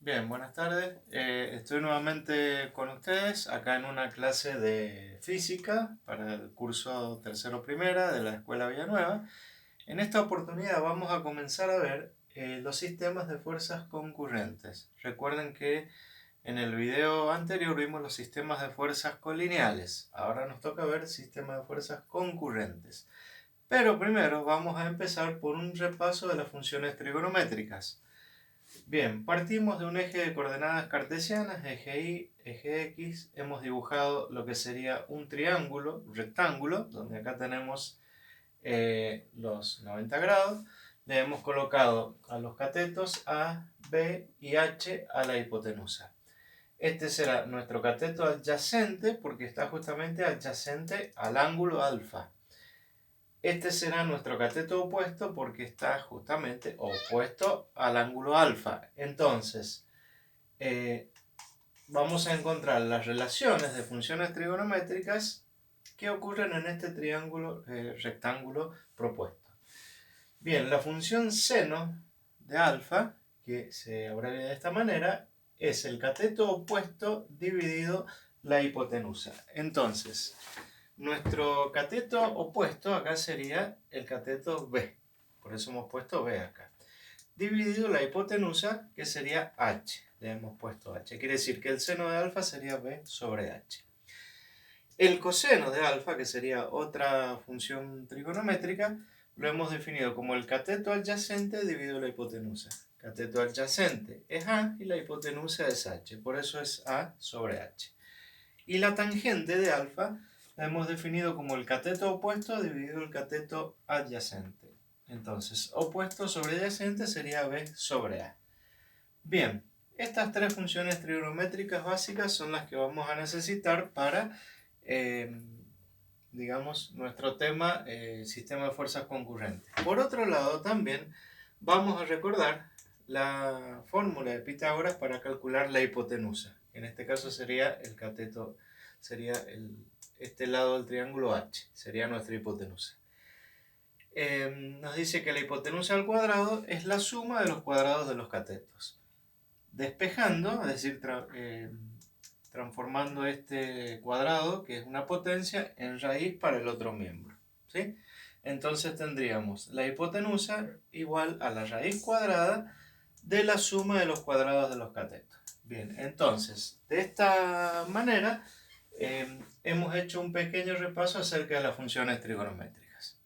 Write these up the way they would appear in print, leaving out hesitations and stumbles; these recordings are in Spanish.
Bien, buenas tardes. Estoy nuevamente con ustedes acá en una clase de física para el curso tercero primera de la Escuela Villanueva. En esta oportunidad vamos a comenzar a ver los sistemas de fuerzas concurrentes. Recuerden que en el video anterior vimos los sistemas de fuerzas colineales. Ahora nos toca ver sistemas de fuerzas concurrentes. Pero primero vamos a empezar por un repaso de las funciones trigonométricas. Bien, partimos de un eje de coordenadas cartesianas, eje Y, eje X. Hemos dibujado lo que sería un triángulo, un rectángulo, donde acá tenemos los 90 grados. Le hemos colocado a los catetos A, B y H a la hipotenusa. Este será nuestro cateto adyacente porque está justamente adyacente al ángulo alfa. Este será nuestro cateto opuesto porque está justamente opuesto al ángulo alfa. Entonces, vamos a encontrar las relaciones de funciones trigonométricas que ocurren en este triángulo rectángulo propuesto. Bien, la función seno de alfa, que se abrevia de esta manera, es el cateto opuesto dividido la hipotenusa. Entonces, nuestro cateto opuesto acá sería el cateto B, por eso hemos puesto B acá, dividido la hipotenusa, que sería H, le hemos puesto H, quiere decir que el seno de alfa sería B sobre H. El coseno de alfa, que sería otra función trigonométrica, lo hemos definido como el cateto adyacente dividido la hipotenusa. Cateto adyacente es A y la hipotenusa es H, por eso es A sobre H. Y la tangente de alfa la hemos definido como el cateto opuesto dividido el cateto adyacente. Entonces, opuesto sobre adyacente sería B sobre A. Bien, estas tres funciones trigonométricas básicas son las que vamos a necesitar para, digamos, nuestro tema sistema de fuerzas concurrentes. Por otro lado, también vamos a recordar la fórmula de Pitágoras para calcular la hipotenusa. En este caso sería el cateto, sería este lado del triángulo H, sería nuestra hipotenusa. Nos dice que la hipotenusa al cuadrado es la suma de los cuadrados de los catetos. Despejando, es decir, transformando este cuadrado, que es una potencia, en raíz para el otro miembro, ¿sí? Entonces tendríamos la hipotenusa igual a la raíz cuadrada de la suma de los cuadrados de los catetos. Bien, entonces, de esta manera hemos hecho un pequeño repaso acerca de las funciones trigonométricas.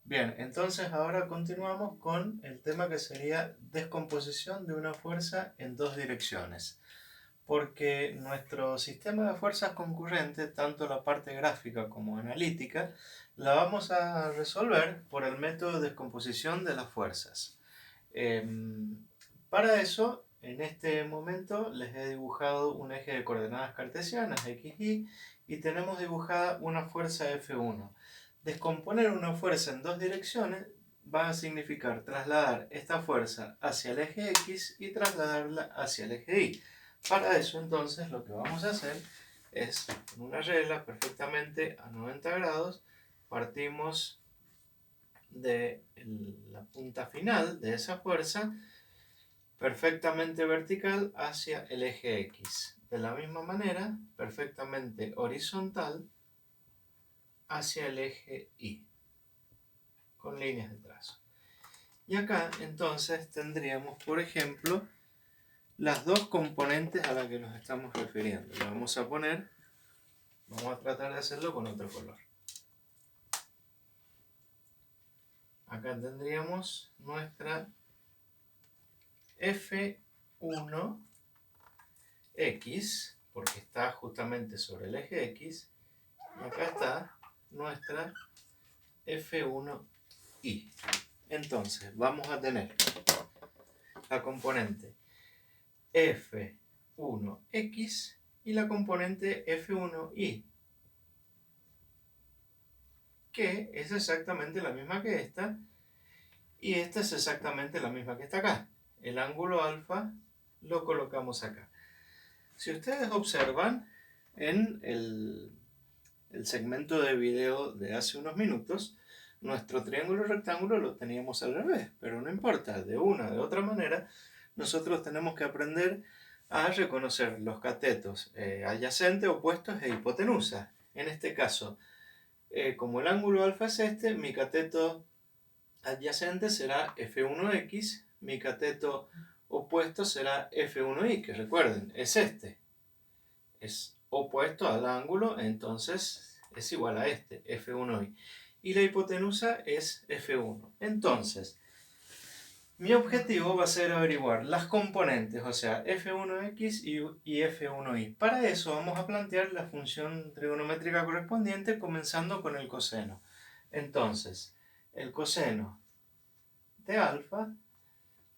Bien, entonces ahora continuamos con el tema que sería descomposición de una fuerza en dos direcciones. Porque nuestro sistema de fuerzas concurrentes, tanto la parte gráfica como analítica, la vamos a resolver por el método de descomposición de las fuerzas. Para eso, en este momento les he dibujado un eje de coordenadas cartesianas, XY, y tenemos dibujada una fuerza F1. Descomponer una fuerza en dos direcciones va a significar trasladar esta fuerza hacia el eje X y trasladarla hacia el eje Y. Para eso entonces lo que vamos a hacer es, con una regla perfectamente a 90 grados, partimos de la punta final de esa fuerza perfectamente vertical hacia el eje X. De la misma manera, perfectamente horizontal hacia el eje Y, con líneas de trazo. Y acá entonces tendríamos, por ejemplo, las dos componentes a las que nos estamos refiriendo. Le vamos a poner, vamos a tratar de hacerlo con otro color. Acá tendríamos nuestra F1X, porque está justamente sobre el eje X, y acá está nuestra F1Y. Entonces vamos a tener la componente F1X y la componente F1Y, que es exactamente la misma que esta, y esta es exactamente la misma que está acá. El ángulo alfa lo colocamos acá. Si ustedes observan en el segmento de video de hace unos minutos, nuestro triángulo rectángulo lo teníamos al revés, pero no importa, de una o de otra manera, nosotros tenemos que aprender a reconocer los catetos adyacentes, opuestos e hipotenusa. En este caso, como el ángulo alfa es este, mi cateto adyacente será F1X, mi cateto opuesto será F1Y, que recuerden, es este. Es opuesto al ángulo, entonces es igual a este, F1Y. Y la hipotenusa es F1. Entonces, mi objetivo va a ser averiguar las componentes, o sea, F1X y F1Y. Para eso vamos a plantear la función trigonométrica correspondiente comenzando con el coseno. Entonces, el coseno de alfa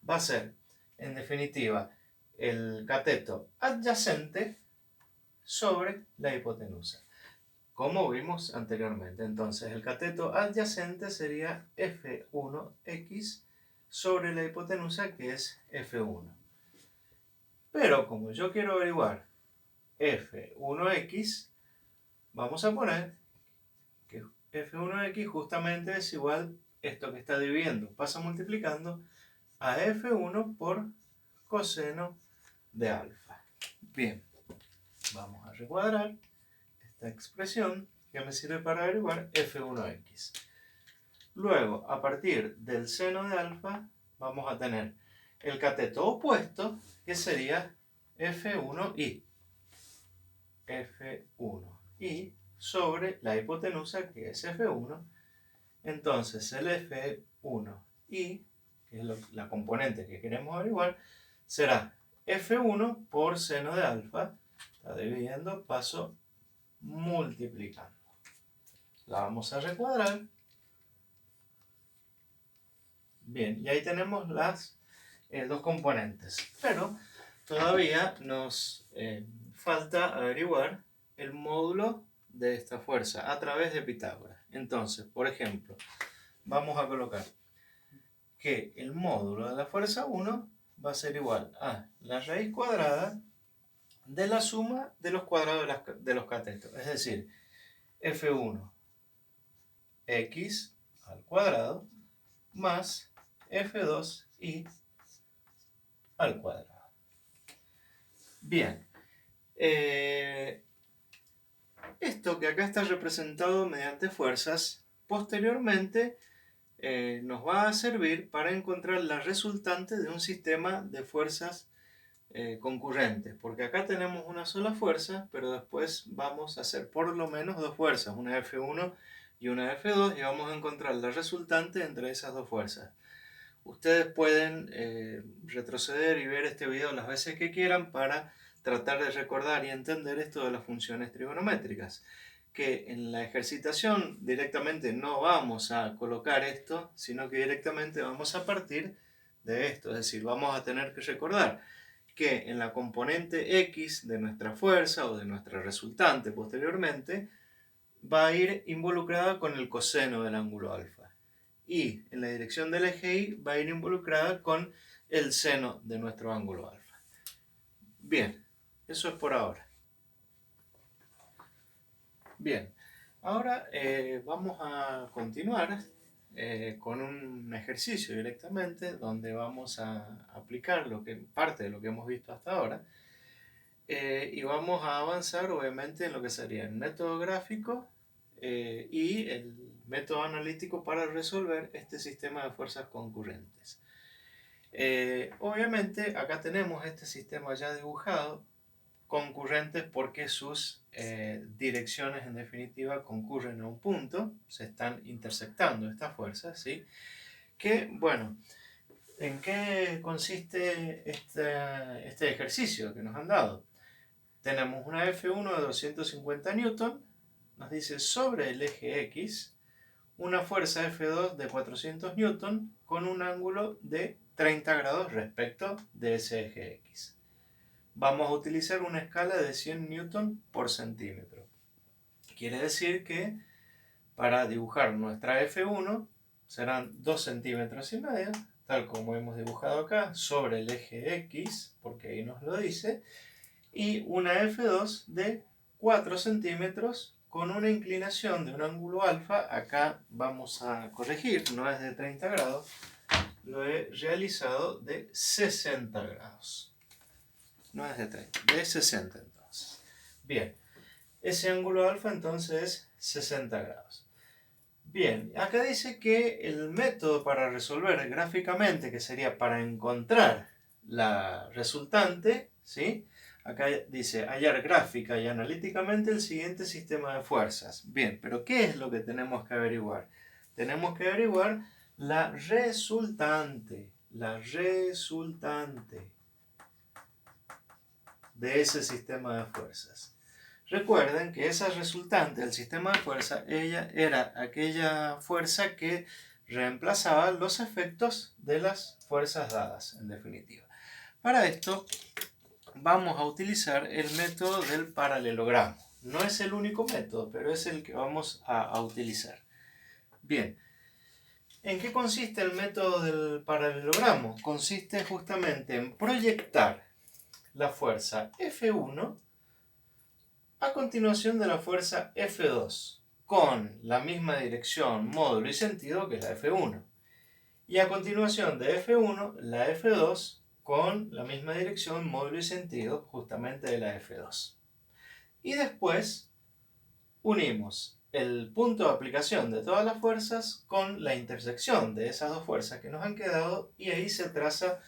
va a ser, en definitiva, el cateto adyacente sobre la hipotenusa, como vimos anteriormente. Entonces, el cateto adyacente sería F1X sobre la hipotenusa, que es F1. Pero como yo quiero averiguar F1X, vamos a poner que F1X justamente es igual a esto que está dividiendo, pasa multiplicando a F1 por coseno de alfa. Bien, vamos a recuadrar esta expresión que me sirve para averiguar F1X. Luego, a partir del seno de alfa, vamos a tener el cateto opuesto, que sería F1Y. F1Y sobre la hipotenusa, que es F1. Entonces, el F1Y, que es la componente que queremos averiguar, será F1 por seno de alfa. Está dividiendo, paso multiplicando. La vamos a recuadrar. Bien, y ahí tenemos las dos componentes. Pero todavía nos falta averiguar el módulo de esta fuerza a través de Pitágoras. Entonces, por ejemplo, vamos a colocar que el módulo de la fuerza 1 va a ser igual a la raíz cuadrada de la suma de los cuadrados de los catetos. Es decir, F1 x al cuadrado más F2 y al cuadrado. Bien, esto que acá está representado mediante fuerzas, posteriormente nos va a servir para encontrar la resultante de un sistema de fuerzas concurrentes, porque acá tenemos una sola fuerza, pero después vamos a hacer por lo menos dos fuerzas, una F1 y una F2, y vamos a encontrar la resultante entre esas dos fuerzas. Ustedes pueden retroceder y ver este video las veces que quieran para tratar de recordar y entender esto de las funciones trigonométricas, que en la ejercitación directamente no vamos a colocar esto, sino que directamente vamos a partir de esto, es decir, vamos a tener que recordar que en la componente X de nuestra fuerza o de nuestra resultante posteriormente va a ir involucrada con el coseno del ángulo alfa. Y en la dirección del eje Y va a ir involucrada con el seno de nuestro ángulo alfa. Bien, eso es por ahora. Bien, ahora vamos a continuar con un ejercicio directamente donde vamos a aplicar parte de lo que hemos visto hasta ahora y vamos a avanzar obviamente en lo que sería el método gráfico y el método analítico para resolver este sistema de fuerzas concurrentes. Obviamente acá tenemos este sistema ya dibujado, concurrentes porque sus direcciones en definitiva concurren a un punto, se están intersectando estas fuerzas, ¿sí? Que, bueno, ¿en qué consiste este ejercicio que nos han dado? Tenemos una F1 de 250 Newton, nos dice sobre el eje X, una fuerza F2 de 400 Newton con un ángulo de 30 grados respecto de ese eje X. Vamos a utilizar una escala de 100 Newton por centímetro. Quiere decir que para dibujar nuestra F1 serán 2 centímetros y medio, tal como hemos dibujado acá, sobre el eje X, porque ahí nos lo dice, y una F2 de 4 centímetros con una inclinación de un ángulo alfa. Acá vamos a corregir, no es de 30 grados, lo he realizado de 60 grados. No es de 30, de 60 entonces. Bien, ese ángulo alfa entonces es 60 grados. Bien, acá dice que el método para resolver gráficamente, que sería para encontrar la resultante, ¿sí? Acá dice hallar gráfica y analíticamente el siguiente sistema de fuerzas. Bien, pero ¿qué es lo que tenemos que averiguar? Tenemos que averiguar la resultante de ese sistema de fuerzas. Recuerden que esa resultante del sistema de fuerza, ella era aquella fuerza que reemplazaba los efectos de las fuerzas dadas, en definitiva. Para esto vamos a utilizar el método del paralelogramo. No es el único método, pero es el que vamos a utilizar. Bien, ¿en qué consiste el método del paralelogramo? Consiste justamente en proyectar la fuerza F1 a continuación de la fuerza F2, con la misma dirección, módulo y sentido que la F1. Y a continuación de F1, la F2 con la misma dirección, módulo y sentido justamente de la F2. Y después unimos el punto de aplicación de todas las fuerzas con la intersección de esas dos fuerzas que nos han quedado y ahí se traza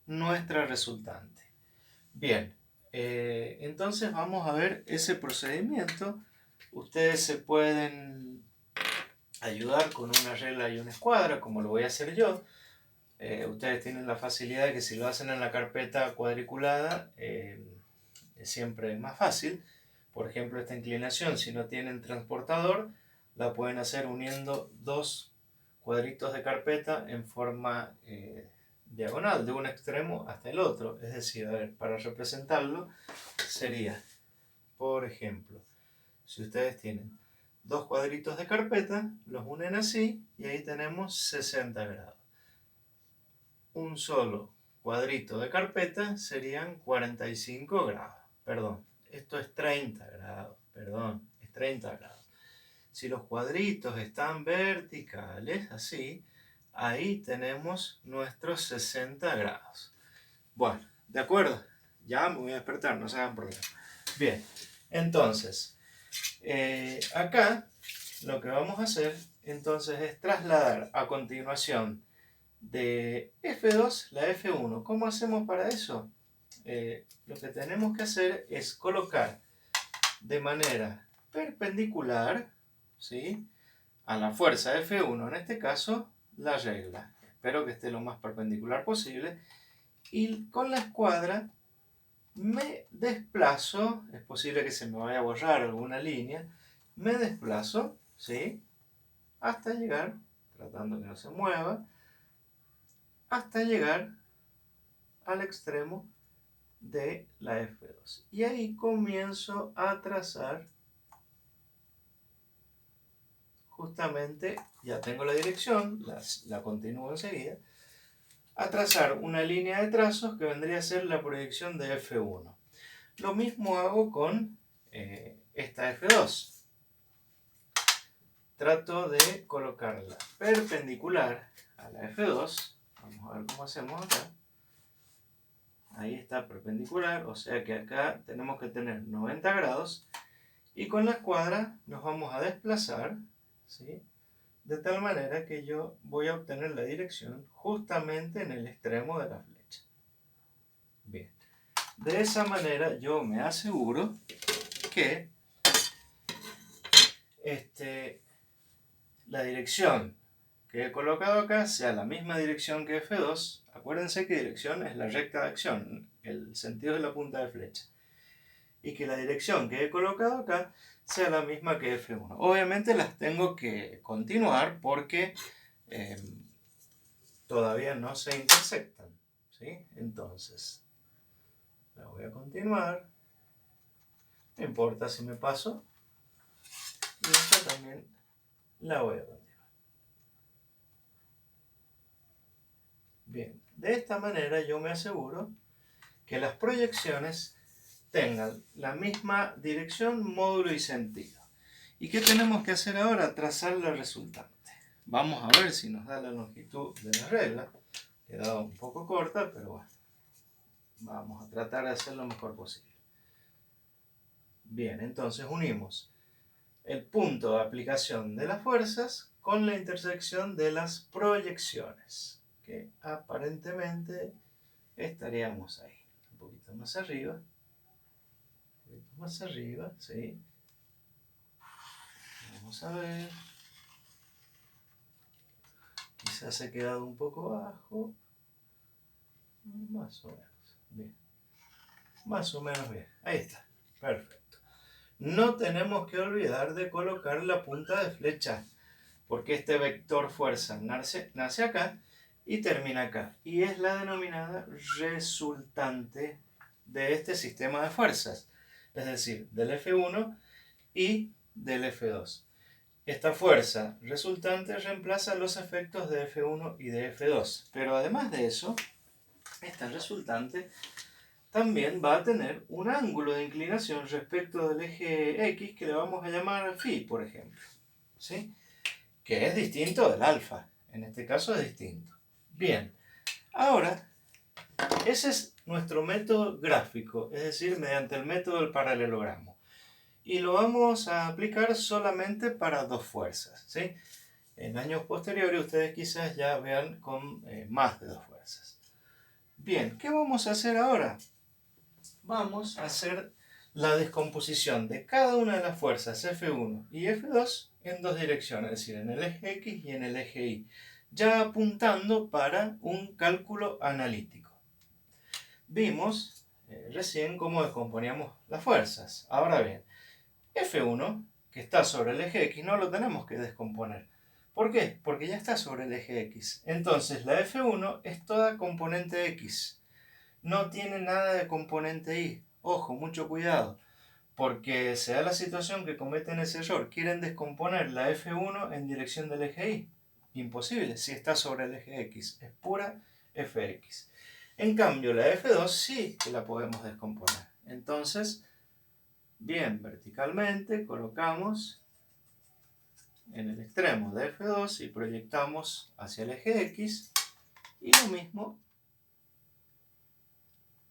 nuestra resultante. Bien, entonces vamos a ver ese procedimiento. Ustedes se pueden ayudar con una regla y una escuadra, como lo voy a hacer yo. Ustedes tienen la facilidad de que si lo hacen en la carpeta cuadriculada, es siempre más fácil. Por ejemplo, esta inclinación, si no tienen transportador, la pueden hacer uniendo dos cuadritos de carpeta en forma diagonal, de un extremo hasta el otro. Es decir, a ver, para representarlo sería, por ejemplo, si ustedes tienen dos cuadritos de carpeta, los unen así y ahí tenemos 60 grados. Un solo cuadrito de carpeta serían 45 grados. Perdón, esto es 30 grados. Perdón, es 30 grados. Si los cuadritos están verticales, así, ahí tenemos nuestros 60 grados. Bueno, ¿de acuerdo? Ya me voy a despertar, no se hagan problema. Bien, entonces, acá lo que vamos a hacer entonces es trasladar a continuación de F2 la F1. ¿Cómo hacemos para eso? Lo que tenemos que hacer es colocar de manera perpendicular, ¿sí?, a la fuerza F1, en este caso, la regla. Espero que esté lo más perpendicular posible. Y con la escuadra me desplazo, es posible que se me vaya a borrar alguna línea, me desplazo, ¿sí?, hasta llegar, tratando que no se mueva, hasta llegar al extremo de la F2. Y ahí comienzo a trazar, justamente, ya tengo la dirección, la continúo enseguida, a trazar una línea de trazos que vendría a ser la proyección de F1. Lo mismo hago con esta F2. Trato de colocarla perpendicular a la F2. Vamos a ver cómo hacemos acá. Ahí está perpendicular, o sea que acá tenemos que tener 90 grados. Y con la escuadra nos vamos a desplazar, ¿sí?, de tal manera que yo voy a obtener la dirección justamente en el extremo de la flecha. Bien, de esa manera yo me aseguro que la dirección que he colocado acá sea la misma dirección que F2. Acuérdense que dirección es la recta de acción, el sentido de la punta de flecha. Y que la dirección que he colocado acá sea la misma que F1. Obviamente las tengo que continuar porque todavía no se intersectan, ¿sí? Entonces, la voy a continuar. No importa si me paso. Y esta también la voy a continuar. Bien, de esta manera yo me aseguro que las proyecciones tengan la misma dirección, módulo y sentido. ¿Y qué tenemos que hacer ahora? Trazar la resultante. Vamos a ver si nos da la longitud de la regla. Quedó un poco corta, pero bueno, vamos a tratar de hacer lo mejor posible. Bien, entonces unimos el punto de aplicación de las fuerzas con la intersección de las proyecciones, que aparentemente estaríamos ahí, un poquito más arriba, ¿sí? Vamos a ver, quizás he quedado un poco bajo, más o menos, bien, más o menos bien, ahí está, perfecto. No tenemos que olvidar de colocar la punta de flecha, porque este vector fuerza nace acá y termina acá, y es la denominada resultante de este sistema de fuerzas, es decir, del F1 y del F2. Esta fuerza resultante reemplaza los efectos de F1 y de F2, pero además de eso, esta resultante también va a tener un ángulo de inclinación respecto del eje X que le vamos a llamar phi, por ejemplo, ¿sí? Que es distinto del alfa, en este caso es distinto. Bien, ahora, ese es nuestro método gráfico, es decir, mediante el método del paralelogramo. Y lo vamos a aplicar solamente para dos fuerzas, ¿sí? En años posteriores ustedes quizás ya vean con más de dos fuerzas. Bien, ¿qué vamos a hacer ahora? Vamos a hacer la descomposición de cada una de las fuerzas F1 y F2 en dos direcciones, es decir, en el eje X y en el eje Y, ya apuntando para un cálculo analítico. Vimos recién cómo descomponíamos las fuerzas. Ahora bien, F1, que está sobre el eje X, no lo tenemos que descomponer. ¿Por qué? Porque ya está sobre el eje X. Entonces la F1 es toda componente X. No tiene nada de componente Y. Ojo, mucho cuidado, porque se da la situación que cometen ese error. Quieren descomponer la F1 en dirección del eje Y. Imposible, si está sobre el eje X. Es pura Fx. En cambio, la F2 sí que la podemos descomponer. Entonces, bien, verticalmente colocamos en el extremo de F2 y proyectamos hacia el eje X. Y lo mismo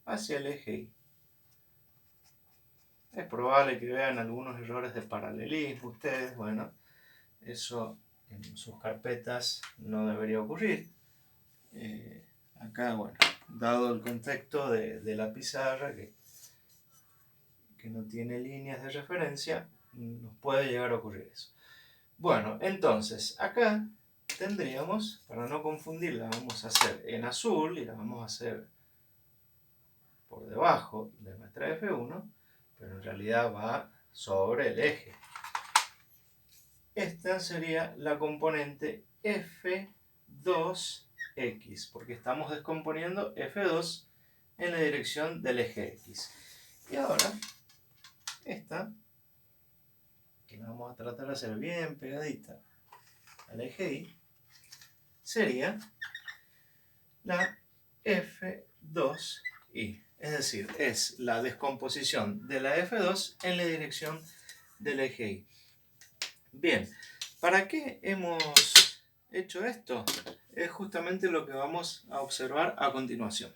hacia el eje Y. Es probable que vean algunos errores de paralelismo ustedes, bueno, eso en sus carpetas no debería ocurrir. Acá, bueno, dado el contexto de la pizarra que no tiene líneas de referencia, nos puede llegar a ocurrir eso. Bueno, entonces, acá tendríamos, para no confundirla, vamos a hacer en azul y la vamos a hacer por debajo de nuestra F1, pero en realidad va sobre el eje. Esta sería la componente F2X, porque estamos descomponiendo F2 en la dirección del eje X. Y ahora, esta, que la vamos a tratar de hacer bien pegadita al eje Y, sería la F2Y. Es decir, es la descomposición de la F2 en la dirección del eje Y. Bien, ¿para qué hemos hecho esto? Es justamente lo que vamos a observar a continuación.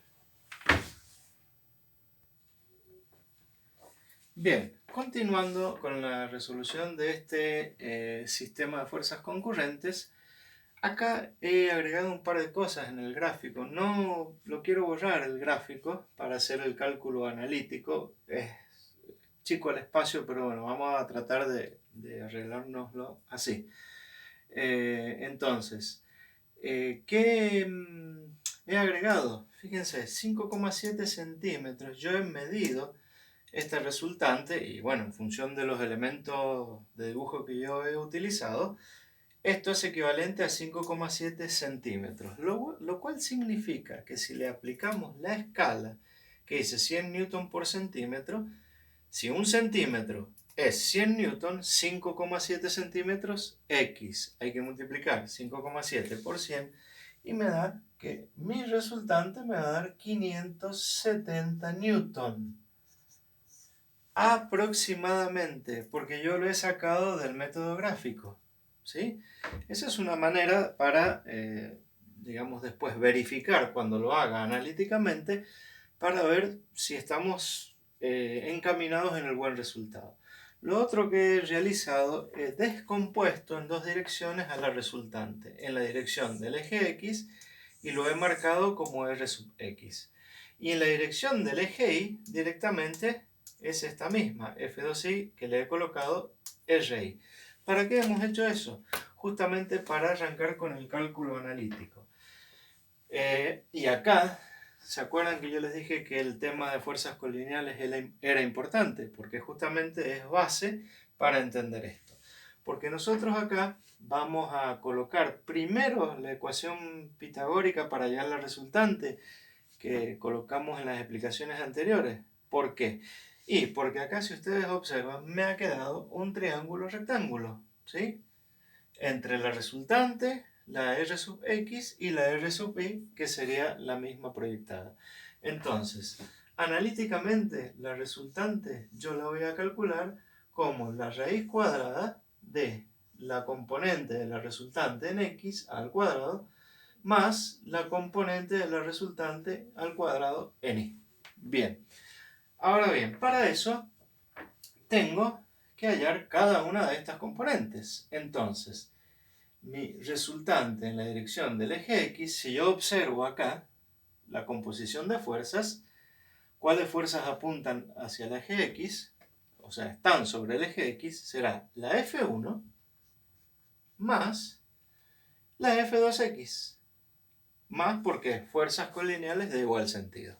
Bien, continuando con la resolución de este sistema de fuerzas concurrentes, acá he agregado un par de cosas en el gráfico. No lo quiero borrar el gráfico para hacer el cálculo analítico. Es chico el espacio, pero bueno, vamos a tratar de arreglárnoslo así. Entonces, ¿qué he agregado? Fíjense, 5,7 centímetros. Yo he medido este resultante y bueno, en función de los elementos de dibujo que yo he utilizado, esto es equivalente a 5,7 centímetros, lo cual significa que si le aplicamos la escala que dice 100 newton por centímetro, si un centímetro es 100 newton, 5,7 centímetros X. Hay que multiplicar 5,7 por 100 y me da que mi resultante me va a dar 570 newton. Aproximadamente, porque yo lo he sacado del método gráfico, ¿sí? Esa es una manera para digamos, después verificar cuando lo haga analíticamente para ver si estamos encaminados en el buen resultado. Lo otro que he realizado es descompuesto en dos direcciones a la resultante, en la dirección del eje X y lo he marcado como R sub X. Y en la dirección del eje Y directamente es esta misma, F2Y, que le he colocado RI. ¿Para qué hemos hecho eso? Justamente para arrancar con el cálculo analítico. Y acá, ¿se acuerdan que yo les dije que el tema de fuerzas colineales era importante? Porque justamente es base para entender esto. Porque nosotros acá vamos a colocar primero la ecuación pitagórica para hallar la resultante que colocamos en las explicaciones anteriores. ¿Por qué? Y porque acá, si ustedes observan, me ha quedado un triángulo rectángulo, ¿sí? Entre la resultante, la R sub X y la R sub Y, que sería la misma proyectada. Entonces, analíticamente, la resultante yo la voy a calcular como la raíz cuadrada de la componente de la resultante en X al cuadrado más la componente de la resultante al cuadrado en Y. Bien, ahora bien, para eso tengo que hallar cada una de estas componentes. Entonces, mi resultante en la dirección del eje X, si yo observo acá la composición de fuerzas, ¿cuáles fuerzas apuntan hacia el eje X? O sea, están sobre el eje X, será la F1 más la F2X. Más porque fuerzas colineales de igual sentido.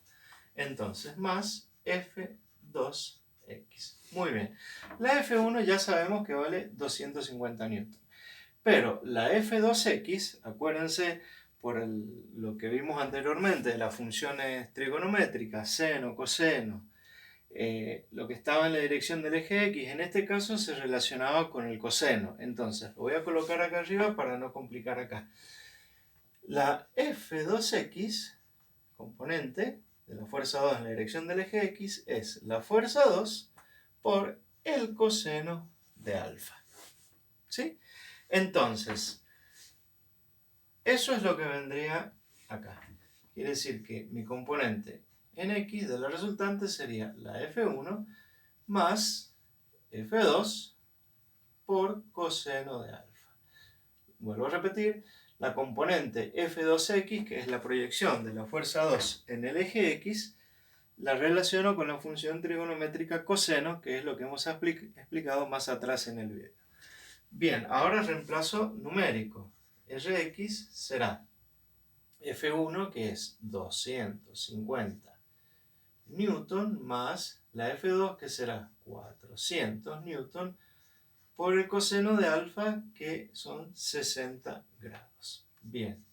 Entonces, más F2X. Muy bien. La F1 ya sabemos que vale 250 newton. Pero la F2X, acuérdense por lo que vimos anteriormente, las funciones trigonométricas, seno, coseno, lo que estaba en la dirección del eje X, en este caso se relacionaba con el coseno. Entonces, lo voy a colocar acá arriba para no complicar acá. La F2X, componente de la fuerza 2 en la dirección del eje X, es la fuerza 2 por el coseno de alfa. ¿Sí? Entonces, eso es lo que vendría acá. Quiere decir que mi componente en X de la resultante sería la F1 más F2 por coseno de alfa. Vuelvo a repetir, la componente F2X, que es la proyección de la fuerza 2 en el eje X, la relaciono con la función trigonométrica coseno, que es lo que hemos explicado más atrás en el video. Bien, ahora reemplazo numérico. Rx será F1, que es 250 newton, más la F2, que será 400 newton, por el coseno de alfa, que son 60 grados. Bien,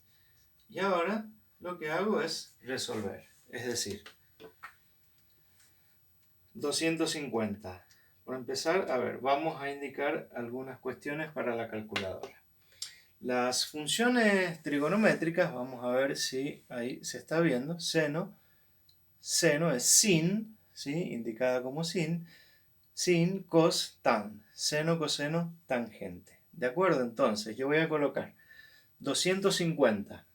y ahora lo que hago es resolver. Es decir, 250. Por empezar, a ver, vamos a indicar algunas cuestiones para la calculadora. Las funciones trigonométricas, vamos a ver si ahí se está viendo. Seno es sin, ¿sí? Indicada como sin, cos, tan. Seno, coseno, tangente. ¿De acuerdo? Entonces, yo voy a colocar 250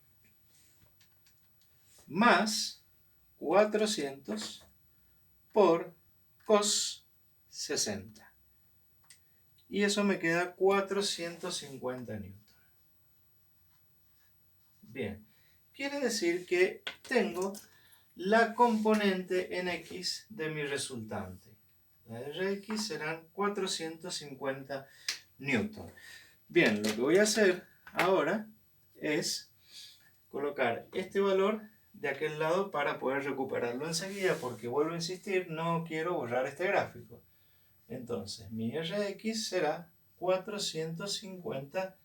más 400 por cos 60. Y eso me queda 450 newton. Bien, quiere decir que tengo la componente en X de mi resultante. La Rx serán 450 newton. Bien, lo que voy a hacer ahora es colocar este valor de aquel lado para poder recuperarlo enseguida, porque vuelvo a insistir, no quiero borrar este gráfico. Entonces, mi Rx será 450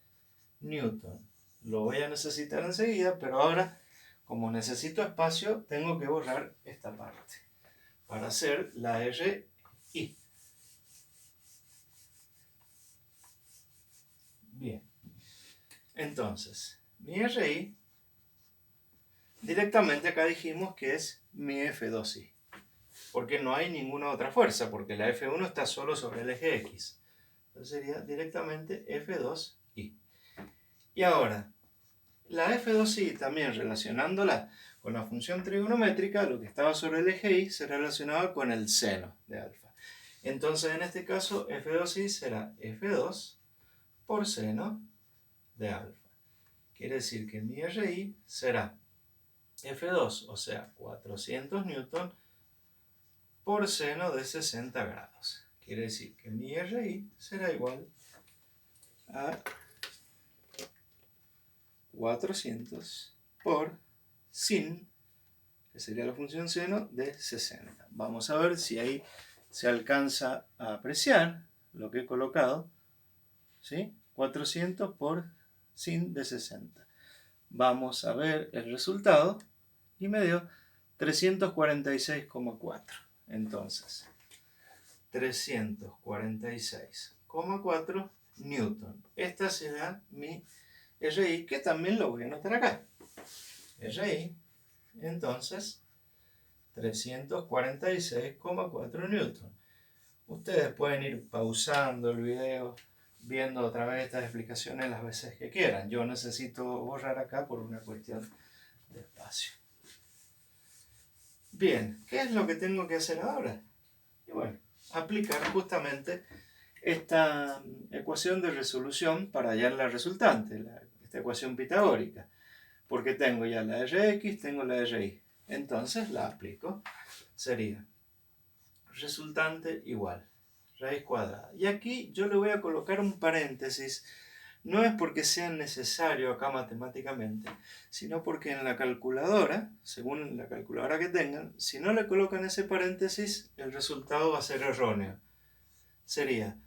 newton. Lo voy a necesitar enseguida, pero ahora, como necesito espacio, tengo que borrar esta parte para hacer la RI. Bien. Entonces, mi RI, directamente acá dijimos que es mi F2I. Porque no hay ninguna otra fuerza, porque la F1 está solo sobre el eje X. Entonces sería directamente F2I. Y ahora, La f2i también relacionándola con la función trigonométrica, lo que estaba sobre el eje y se relacionaba con el seno de alfa. Entonces en este caso f2i será f2 por seno de alfa. Quiere decir que mi RI será f2, o sea, 400 newton por seno de 60 grados. Quiere decir que mi RI será igual a 400 por sin, que sería la función seno de 60. Vamos a ver si ahí se alcanza a apreciar lo que he colocado. ¿Sí? 400 por sin de 60. Vamos a ver el resultado y me dio 346,4. Entonces, 346,4 newton. Esta será mi RI, que también lo voy a anotar acá. RI, entonces, 346,4 newton. Ustedes pueden ir pausando el video, viendo otra vez estas explicaciones las veces que quieran. Yo necesito borrar acá por una cuestión de espacio. Bien, ¿qué es lo que tengo que hacer ahora? Y bueno, aplicar justamente esta ecuación de resolución para hallar la resultante, esta ecuación pitagórica. Porque tengo ya la Rx, tengo la Ri. Entonces la aplico. Sería resultante igual raíz cuadrada. Y aquí yo le voy a colocar un paréntesis. No es porque sea necesario acá matemáticamente, sino porque en la calculadora, según la calculadora que tengan, si no le colocan ese paréntesis, el resultado va a ser erróneo. Sería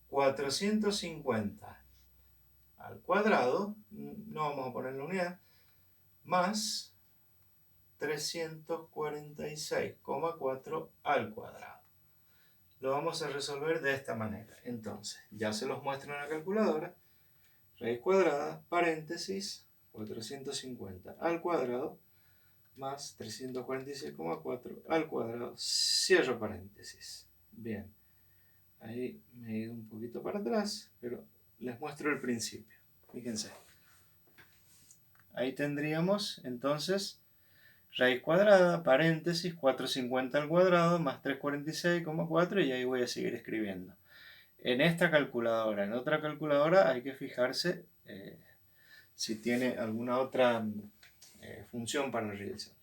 450 al cuadrado, no vamos a poner la unidad, más 346,4 al cuadrado. Lo vamos a resolver de esta manera. Entonces, ya se los muestro en la calculadora. Raíz cuadrada, paréntesis, 450 al cuadrado, más 346,4 al cuadrado, cierro paréntesis. Bien, ahí me he ido un poquito para atrás, pero les muestro el principio. Fíjense. Ahí tendríamos, entonces, raíz cuadrada, paréntesis, 450 al cuadrado, más 346,4, y ahí voy a seguir escribiendo. En esta calculadora, en otra calculadora hay que fijarse si tiene alguna otra función para realizarla.